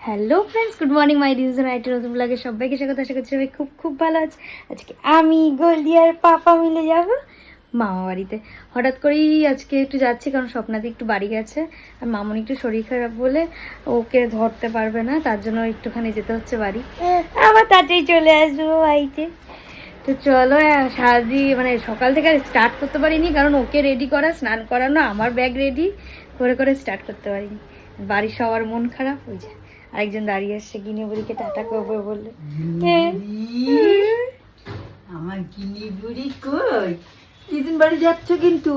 Hello friends, good morning my dear writer নতুন ব্লগে সবাইকে স্বাগত। আশা করছি সবাই খুব খুব ভালো আছে। আজকে আমি গোল্ডি আর পাপা মিলে যাব মামা বাড়িতে। হঠাৎ করেই আজকে একটু যাচ্ছি, কারণ স্বপ্নাদি একটু বাড়ি গেছে আর মামনি একটু শরীর খারাপ বলে ওকে ধরতে পারবে না, তার জন্য একটুখানি যেতে হচ্ছে বাড়ি। আবার তাতেই চলে আসবো বাড়িতে। তো চলো, সারাদি মানে সকাল থেকে আর স্টার্ট করতে পারিনি, কারণ ওকে রেডি করা, স্নান করানো, আমার ব্যাগ রেডি করে করে স্টার্ট করতে পারিনি। বাড়ির সবার মন খারাপ। ওই যে আরেকজন দাঁড়িয়ে আসছে, গিনি বুড়িকে টাটা করবে বললে। আমার গিনি বুড়ি কই? দিদিন বাড়ি যাচ্ছ কিন্তু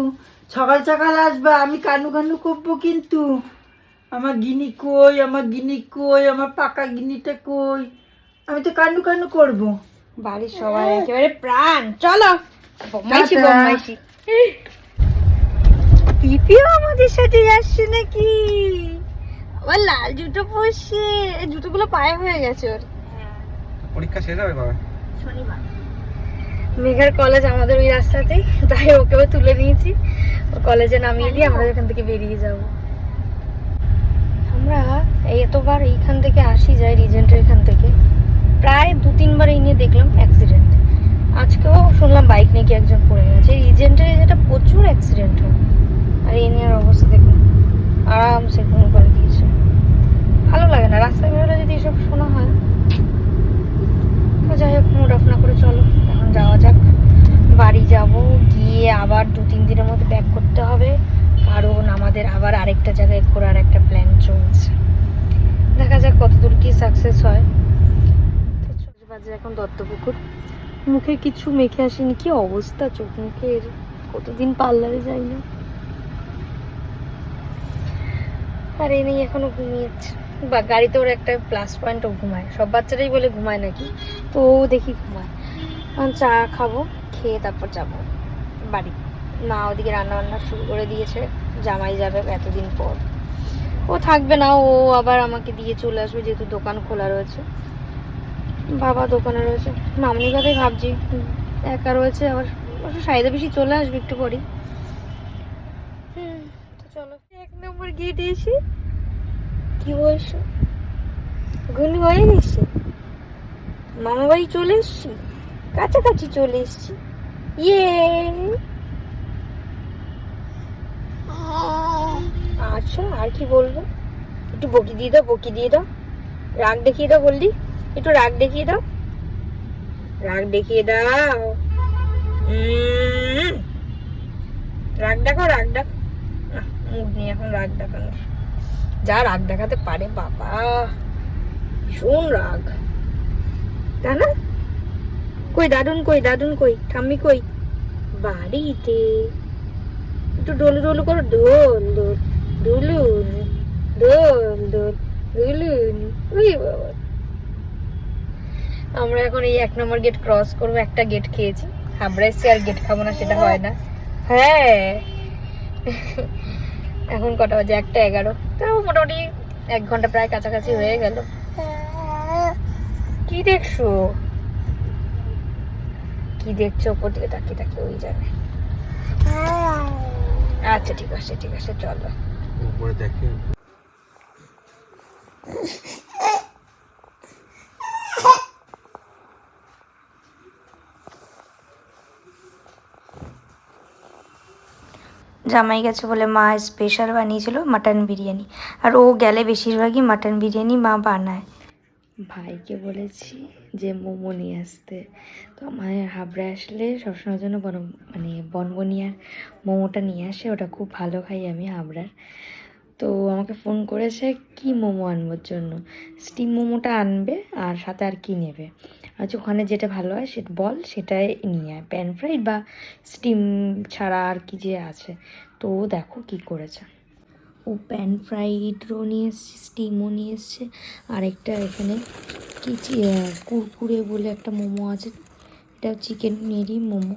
সকাল সকাল আসবা, আমি কানু কানু করবো কিন্তু। আমার গিনি কই, আমার গিনি কই, আমার পাকা গিনিটা কই? আমি তো কানু কানু করবো। বাড়ির সবাই একেবারে প্রাণ। চলো বম্মাইছি টাটা। বম্মাইছি। পিপিও আমাদের সাথে যাচ্ছে নাকি? আমার লাল জুতো পরছে, জুতোগুলো পায়ে হয়ে গেছে ওর। পরীক্ষা শেষ হবে কবে? শনিবার। মেঘার কলেজ আমাদের ওই রাস্তাতেই, তাই ওকেও তুলে নিয়েছি। ও কলেজে নামিয়ে দিয়ে আমরা এখান থেকে বেরিয়ে যাব। আমরা এতবার এইখান থেকে আসি যাই, রিজেন্টের এখান থেকে প্রায় 2-3 বার এই নিয়ে দেখলাম অ্যাক্সিডেন্ট। আজকেও শুনলাম বাইক নিয়ে কি একজন পড়ে গেছে। রিজেন্টের যেটা প্রচুর অ্যাক্সিডেন্ট হয়, আর এই নিয়ে অবস্থা দেখুন, আরামসে ঘুম করে দিয়েছে। ভালো লাগে না রাস্তায় বেরোলে যদি এসব শোনা হয়। তো যাই হোক, মুড অফ না করে চলো এখন যাওয়া যাক। বাড়ি যাব, গিয়ে আবার 2-3 দিনের মধ্যে ব্যাক করতে হবে, কারণ আমাদের আবার আরেকটা জায়গায় ঘোরার একটা প্ল্যান চলছে। দেখা যাক কতদূর কি সাকসেস হয়। তো বাজে এখন দত্তপুকুর। মুখে কিছু মেখে আসেনি, কি অবস্থা চোখ মুখের, কতদিন পার্লারে যাই না। আর এই নেই এখনো ঘুমিয়েছে। বা গাড়িতে ওর একটা প্লাস পয়েন্ট, ও ঘুমায়। সব বাচ্চারাই বলে ঘুমায় নাকি, তো ও দেখি ঘুমায়। এখন চা খাবো, খেয়ে তারপর যাবো বাড়ি। মা ওদিকে রান্না বান্না শুরু করে দিয়েছে, জামাই যাবে এতদিন পর। ও থাকবে না, ও আবার আমাকে দিয়ে চলে আসবে, যেহেতু দোকান খোলা রয়েছে। বাবা দোকানে রয়েছে, মামনির কথাই ভাবছি। একা রয়েছে, আবার সাইডে বেশি চলে আসবে একটু পরেই। তো চলো, 1 নম্বর গেটে এসে কি বলছো, গুনি হয়ে গেছে, মামা বাড়ি চলে এসছি, কাছাকাছি চলে এসছি। ইয়ে, আচ্ছা আর কি বলবো, একটু বকি দিয়ে দাও, বকি দিয়ে দাও, রাগ দেখিয়ে দাও। বললি একটু রাগ দেখিয়ে দাও, রাগ দেখিয়ে দাও। রাগ দেখাও, রাগ দেখাও। মুখ নিয়ে এখন রাগ দেখানো, যা রাগ দেখাতে পারে বাবা, ভীষণ রাগ, তাই না? কই দাদুন, কই দাদুন, কই ঠাম্মি, কই? বাড়িতে। একটু ডোলু ডোলু করো, দোল দোল দুলুন, দোল দোল দুলুন। ওই বাবা, আমরা এখন এই 1 নম্বর গেট ক্রস করবো। একটা গেট খেয়েছি, হাবড়া এসছি, আর গেট খাবো না সেটা হয় না। হ্যাঁ, এখন কটা বাজে? 1:11। তাও মোটামুটি 1 ঘন্টা প্রায় কাছাকাছি হয়ে গেল। কি দেখছো, কি দেখছো? ওপর দিকে তাকিয়ে তাকিয়ে ওই যাবে। আচ্ছা ঠিক আছে, ঠিক আছে, চলো। উপরে দেখে জামাই গেছে বলে মা স্পেশাল বানিয়েছিল মাটন বিরিয়ানি, আর ও গেলে বেশিরভাগই মাটন বিরিয়ানি মা বানায়। ভাইকে বলেছি যে মোমো নিয়ে আসতে, তো আমার হাবড়ে আসলে সবসময়ের জন্য মানে বনবনিয়ার মোমোটা নিয়ে আসে, ওটা খুব ভালো খাই আমি হাবড়ার। তো আমাকে ফোন করেছে কি মোমো আনবার জন্য, স্টিম মোমোটা আনবে, আর সাথে আর কি নেবে। আচ্ছা ওখানে যেটা ভালো হয় সেটা বল, সেটাই নিয়ে আয়, প্যান ফ্রাইড বা স্টিম ছাড়া আর কি যে আছে। তো দেখো কি করেছে, ও প্যান ফ্রাইডও নিয়ে এসছে, স্টিমও নিয়ে এসছে, আর একটা এখানে কি কুরকুরে বলে একটা মোমো আছে, এটা চিকেনেরই মোমো।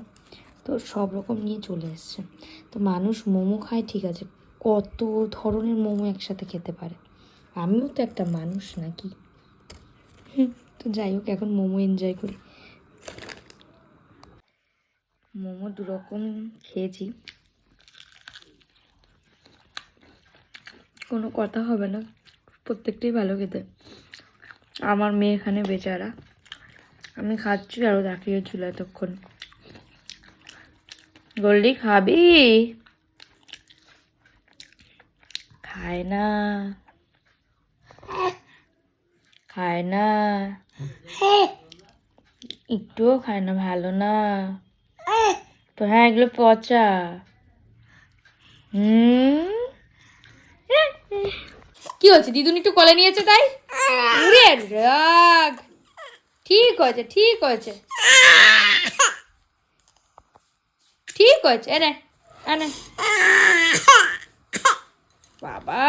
তো সব রকম নিয়ে চলে এসছে। তো মানুষ মোমো খায় ঠিক আছে, কত ধরনের মোমো একসাথে খেতে পারে? আমিও তো একটা মানুষ নাকি। তো যাই হোক, এখন মোমো এনজয় করি। মোমো 2 রকম খেয়েছি, কোনো কথা হবে না, প্রত্যেকটাই ভালো খেতে। আমার মেয়ে এখানে বেচারা, আমি খাচ্ছি আরও তাকিয়েছিল এতক্ষণ। গোল্ডি খাবি? খায় না, খায় না, একটুও খায় না, ভালো না তো। হ্যাঁ, এগুলো পচা। কি হচ্ছে, দিদুন একটু কোলে নিয়েছে তাই? উড়ে রাগ। ঠিক হয়েছে, ঠিক হয়েছে, ঠিক হয়েছে। এনে এনে বাবা